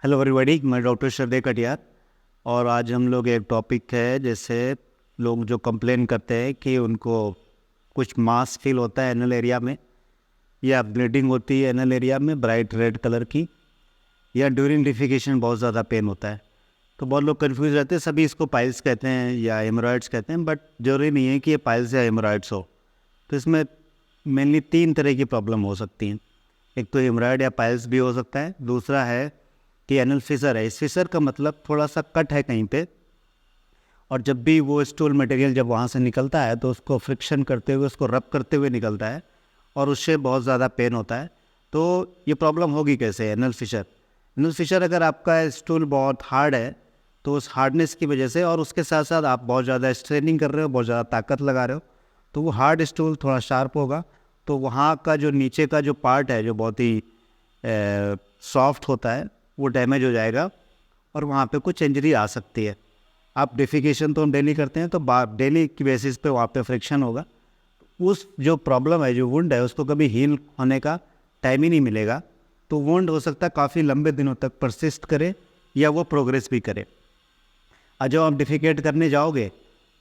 Hello everybody, मैं doctor श्रद्धेय कटियार। और आज हम लोग एक टॉपिक है, जैसे लोग जो कंप्लेन करते हैं कि उनको कुछ मास फील होता है एनल एरिया में, या ब्लीडिंग होती है एनल एरिया में ब्राइट रेड कलर की, या ड्यूरिंग डिफिकेशन बहुत ज़्यादा पेन होता है। तो बहुत लोग कंफ्यूज रहते हैं, सभी इसको पाइल्स कहते हैं या हेमोरॉइड्स कहते हैं, बट जरूरी नहीं है कि ये पाइल्स या हेमोरॉइड्स हो। तो इसमें मेनली 3 तरह की प्रॉब्लम हो सकती हैं। एक तो हेमोरॉइड या पाइल्स भी हो सकता है, दूसरा है कि एनल फिशर है। इस फिशर का मतलब थोड़ा सा कट है कहीं पे, और जब भी वो स्टूल मटेरियल जब वहाँ से निकलता है तो उसको फ्रिक्शन करते हुए, उसको रब करते हुए निकलता है, और उससे बहुत ज़्यादा पेन होता है। तो ये प्रॉब्लम होगी कैसे एनल फिशर? एनल फिशर अगर आपका स्टूल बहुत हार्ड है तो उस हार्डनेस की वजह से, और उसके साथ साथ आप बहुत ज़्यादा स्ट्रेनिंग कर रहे हो, बहुत ज़्यादा ताकत लगा रहे हो, तो वो हार्ड स्टूल थोड़ा शार्प होगा, तो वहाँ का जो नीचे का जो पार्ट है जो बहुत ही सॉफ्ट होता है वो डैमेज हो जाएगा, और वहाँ पे कुछ इंजरी आ सकती है। आप डेफिकेशन तो हम डेली करते हैं, तो डेली की बेसिस पे वहाँ पे फ्रिक्शन होगा। उस जो प्रॉब्लम है, जो वुंड है, उसको कभी हील होने का टाइम ही नहीं मिलेगा। तो वुंड हो सकता है काफ़ी लंबे दिनों तक परसिस्ट करे, या वो प्रोग्रेस भी करे। और जब आप डिफिकेट करने जाओगे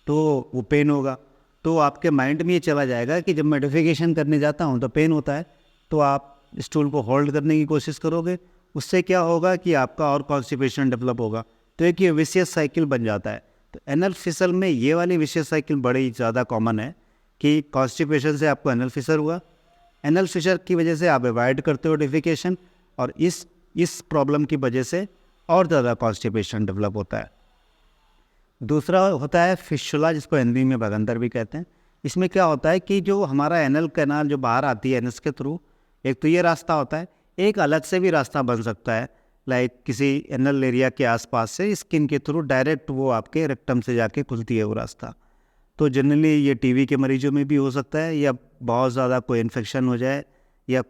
तो वो पेन होगा, तो आपके माइंड में ये चला जाएगा कि जब मैं डिफिकेशन करने जाता हूँ तो पेन होता है, तो आप स्टूल को होल्ड करने की कोशिश करोगे। उससे क्या होगा कि आपका और कॉन्स्टिपेशन डेवलप होगा, तो एक ये विशियस साइकिल बन जाता है। तो एनल फिसल में ये वाली विशियस साइकिल बड़ी ज़्यादा कॉमन है कि कॉन्स्टिपेशन से आपको एनल फिशर हुआ, एनल फिशर की वजह से आप अवॉइड करते हो डिफिकेशन, और इस प्रॉब्लम की वजह से और ज़्यादा कॉन्स्टिपेशन डेवलप होता है। दूसरा होता है फिशुला, जिसको हिंदी में भगंदर भी कहते हैं। इसमें क्या होता है कि जो हमारा एनल कैनाल जो बाहर आती है एनस के थ्रू, एक तो ये रास्ता होता है, एक अलग से भी रास्ता बन सकता है, लाइक किसी एनल एरिया के आसपास से स्किन के थ्रू डायरेक्ट वो आपके रेक्टम से जाके खुलती है वो रास्ता। तो जनरली ये टीवी के मरीजों में भी हो सकता है, या बहुत ज़्यादा कोई इन्फेक्शन हो जाए, या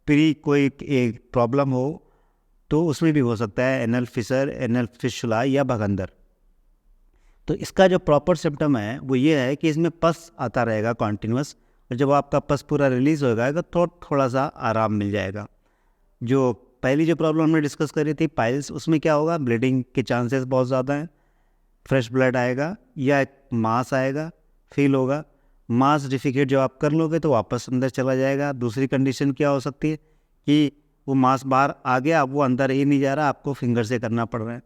प्री कोई एक प्रॉब्लम हो, तो उसमें भी हो सकता है एनल फिशर, एनल फिशुला या भगंदर। तो इसका जो प्रॉपर सिम्टम है वो ये है कि इसमें पस आता रहेगा कॉन्टिन्यूस, और जब आपका पस पूरा रिलीज़ हो जाएगा तो थोड़ा सा आराम मिल जाएगा। जो पहली जो प्रॉब्लम हमने डिस्कस करी थी पाइल्स, उसमें क्या होगा, ब्लीडिंग के चांसेस बहुत ज़्यादा हैं, फ्रेश ब्लड आएगा या एक मास आएगा, फील होगा। मास डिफिकेट जब आप कर लोगे तो वापस अंदर चला जाएगा। दूसरी कंडीशन क्या हो सकती है कि वो मास बाहर आ गया, वो अंदर ही नहीं जा रहा, आपको फिंगर से करना पड़ रहा है।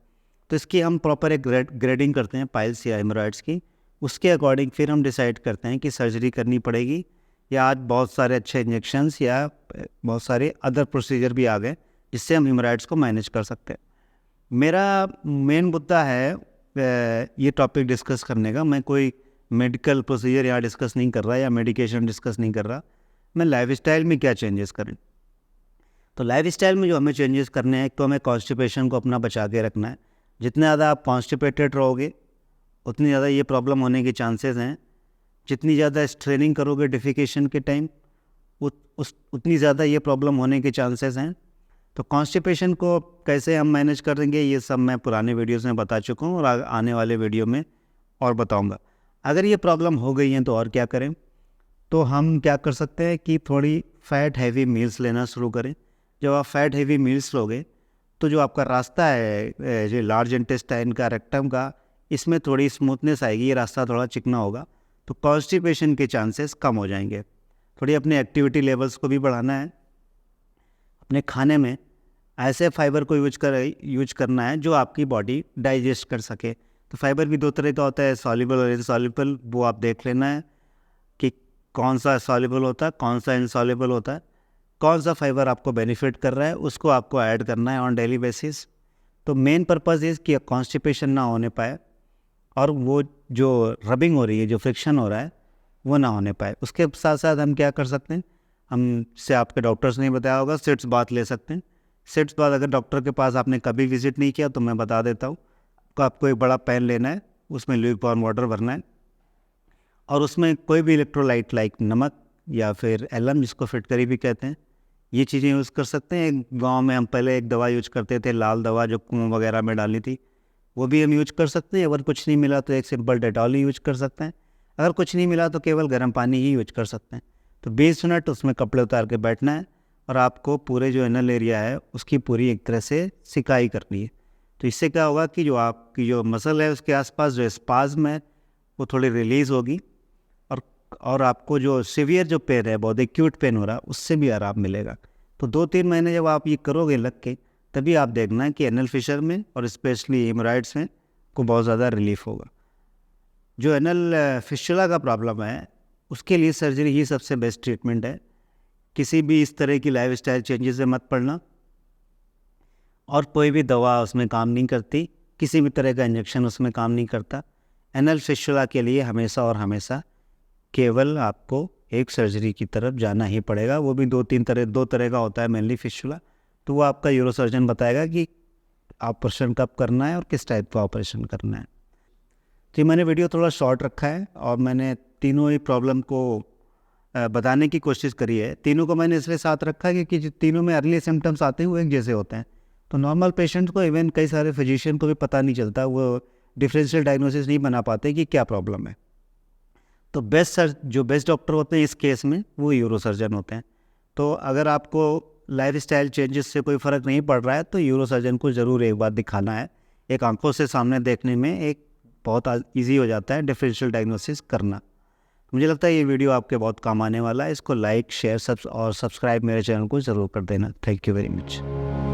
तो इसकी हम प्रॉपर एक ग्रेडिंग करते हैं पाइल्स या हेमोरॉइड्स की। उसके अकॉर्डिंग फिर हम डिसाइड करते हैं कि सर्जरी करनी पड़ेगी, या आज बहुत सारे अच्छे इंजेक्शंस या बहुत सारे अदर प्रोसीजर भी आ गए जिससे हम हेमोरॉइड्स को मैनेज कर सकते हैं। मेरा मेन मुद्दा है ये टॉपिक डिस्कस करने का। मैं कोई मेडिकल प्रोसीजर यहाँ डिस्कस नहीं कर रहा, या मेडिकेशन डिस्कस नहीं कर रहा। मैं लाइफस्टाइल में क्या चेंजेस करें। तो लाइफस्टाइल में जो हमें चेंजेस करने हैं, एक तो हमें कॉन्स्टिपेशन को अपना बचा के रखना है। जितने ज़्यादा आप कॉन्स्टिपेटेड रहोगे उतनी ज़्यादा ये प्रॉब्लम होने के चांसेस हैं। जितनी ज़्यादा स्ट्रेनिंग करोगे डिफिकेशन के टाइम, उतनी ज़्यादा ये प्रॉब्लम होने के चांसेस हैं। तो कॉन्स्टिपेशन को कैसे हम मैनेज करेंगे, ये सब मैं पुराने वीडियोस में बता चुका हूँ, और आने वाले वीडियो में और बताऊँगा। अगर ये प्रॉब्लम हो गई है तो और क्या करें। तो हम क्या कर सकते हैं कि थोड़ी फैट हैवी मील्स लेना शुरू करें। जब आप फैट हैवी मील्स लोगे तो जो आपका रास्ता है, जो लार्ज इंटेस्टाइन का, रेक्टम का, इसमें थोड़ी स्मूथनेस आएगी, ये रास्ता थोड़ा चिकना होगा, तो कॉन्स्टिपेशन के चांसेस कम हो जाएंगे। थोड़ी अपने एक्टिविटी लेवल्स को भी बढ़ाना है। अपने खाने में ऐसे फाइबर को यूज करना है जो आपकी बॉडी डाइजेस्ट कर सके। तो फाइबर भी 2 तरह का होता है, सॉल्युबल और इनसॉल्युबल। वो आप देख लेना है कि कौन सा सॉल्युबल होता है, कौन सा इनसॉल्युबल होता है, कौन सा फाइबर आपको बेनिफिट कर रहा है, उसको आपको ऐड करना है ऑन डेली बेसिस। तो मेन पर्पज़ इज़ कि कॉन्स्टिपेशन ना होने पाए, और वो जो रबिंग हो रही है, जो फ्रिक्शन हो रहा है, वो ना होने पाए। उसके साथ साथ हम क्या कर सकते हैं, हमसे आपके डॉक्टर्स ने बताया होगा, सिट्स बाथ ले सकते हैं। सिट्स बाथ अगर डॉक्टर के पास आपने कभी विजिट नहीं किया तो मैं बता देता हूँ। तो आपको एक बड़ा पैन लेना है, उसमें ल्यूकवार्म वाटर भरना है, और उसमें कोई भी इलेक्ट्रोलाइट लाइक नमक या फिर एलम, जिसको फिटकरी भी कहते हैं, ये चीज़ें यूज़ कर सकते हैं। गांव में हम पहले एक दवा यूज करते थे, लाल दवा, जो कुआं वगैरह में डालनी थी, वो भी हम यूज कर सकते हैं। अगर कुछ नहीं मिला तो एक सिंपल डेटॉल ही यूज कर सकते हैं। अगर कुछ नहीं मिला तो केवल गर्म पानी ही यूज कर सकते हैं। तो 20 मिनट उसमें कपड़े उतार के बैठना है, और आपको पूरे जो एनल एरिया है उसकी पूरी एक तरह से सिकाई करनी है। तो इससे क्या होगा कि जो आपकी जो मसल है उसके आसपास जो स्पाज्म है वो थोड़ी रिलीज़ होगी, और आपको जो सीवियर जो पेन है, बहुत एक्यूट पेन हो रहा है, उससे भी आराम मिलेगा। तो 2-3 महीने जब आप ये करोगे लग के, तभी आप देखना कि एनल फिशर में और स्पेशली हेमोराइड्स में को बहुत ज़्यादा रिलीफ होगा। जो एनल फिस्टुला का प्रॉब्लम है उसके लिए सर्जरी ही सबसे बेस्ट ट्रीटमेंट है। किसी भी इस तरह की लाइफस्टाइल चेंजेस से मत पड़ना, और कोई भी दवा उसमें काम नहीं करती, किसी भी तरह का इंजेक्शन उसमें काम नहीं करता। एनल फिस्टुला के लिए हमेशा और हमेशा केवल आपको एक सर्जरी की तरफ जाना ही पड़ेगा। वो भी दो तरह का होता है मेनली फिस्टुला, तो वो आपका यूरोसर्जन बताएगा कि ऑपरेशन कब करना है और किस टाइप का ऑपरेशन करना है। तो मैंने वीडियो थोड़ा शॉर्ट रखा है और मैंने तीनों ही प्रॉब्लम को बताने की कोशिश करी है। तीनों को मैंने इसलिए साथ रखा है क्योंकि तीनों में अर्ली सिम्टम्स आते हुए एक जैसे होते हैं, तो नॉर्मल पेशेंट को, इवन कई सारे फिजिशियन को भी पता नहीं चलता, वो डिफरेंशियल डायग्नोसिस नहीं बना पाते कि क्या प्रॉब्लम है। तो जो बेस्ट डॉक्टर होते हैं इस केस में वो यूरोसर्जन होते हैं। तो अगर आपको लाइफस्टाइल चेंजेस से कोई फ़र्क नहीं पड़ रहा है तो यूरोसर्जन को ज़रूर एक बार दिखाना है। एक आंखों से सामने देखने में एक बहुत ईजी हो जाता है डिफरेंशियल डायग्नोसिस करना। मुझे लगता है ये वीडियो आपके बहुत काम आने वाला है। इसको लाइक, शेयर और सब्सक्राइब मेरे चैनल को ज़रूर कर देना। Thank you very much.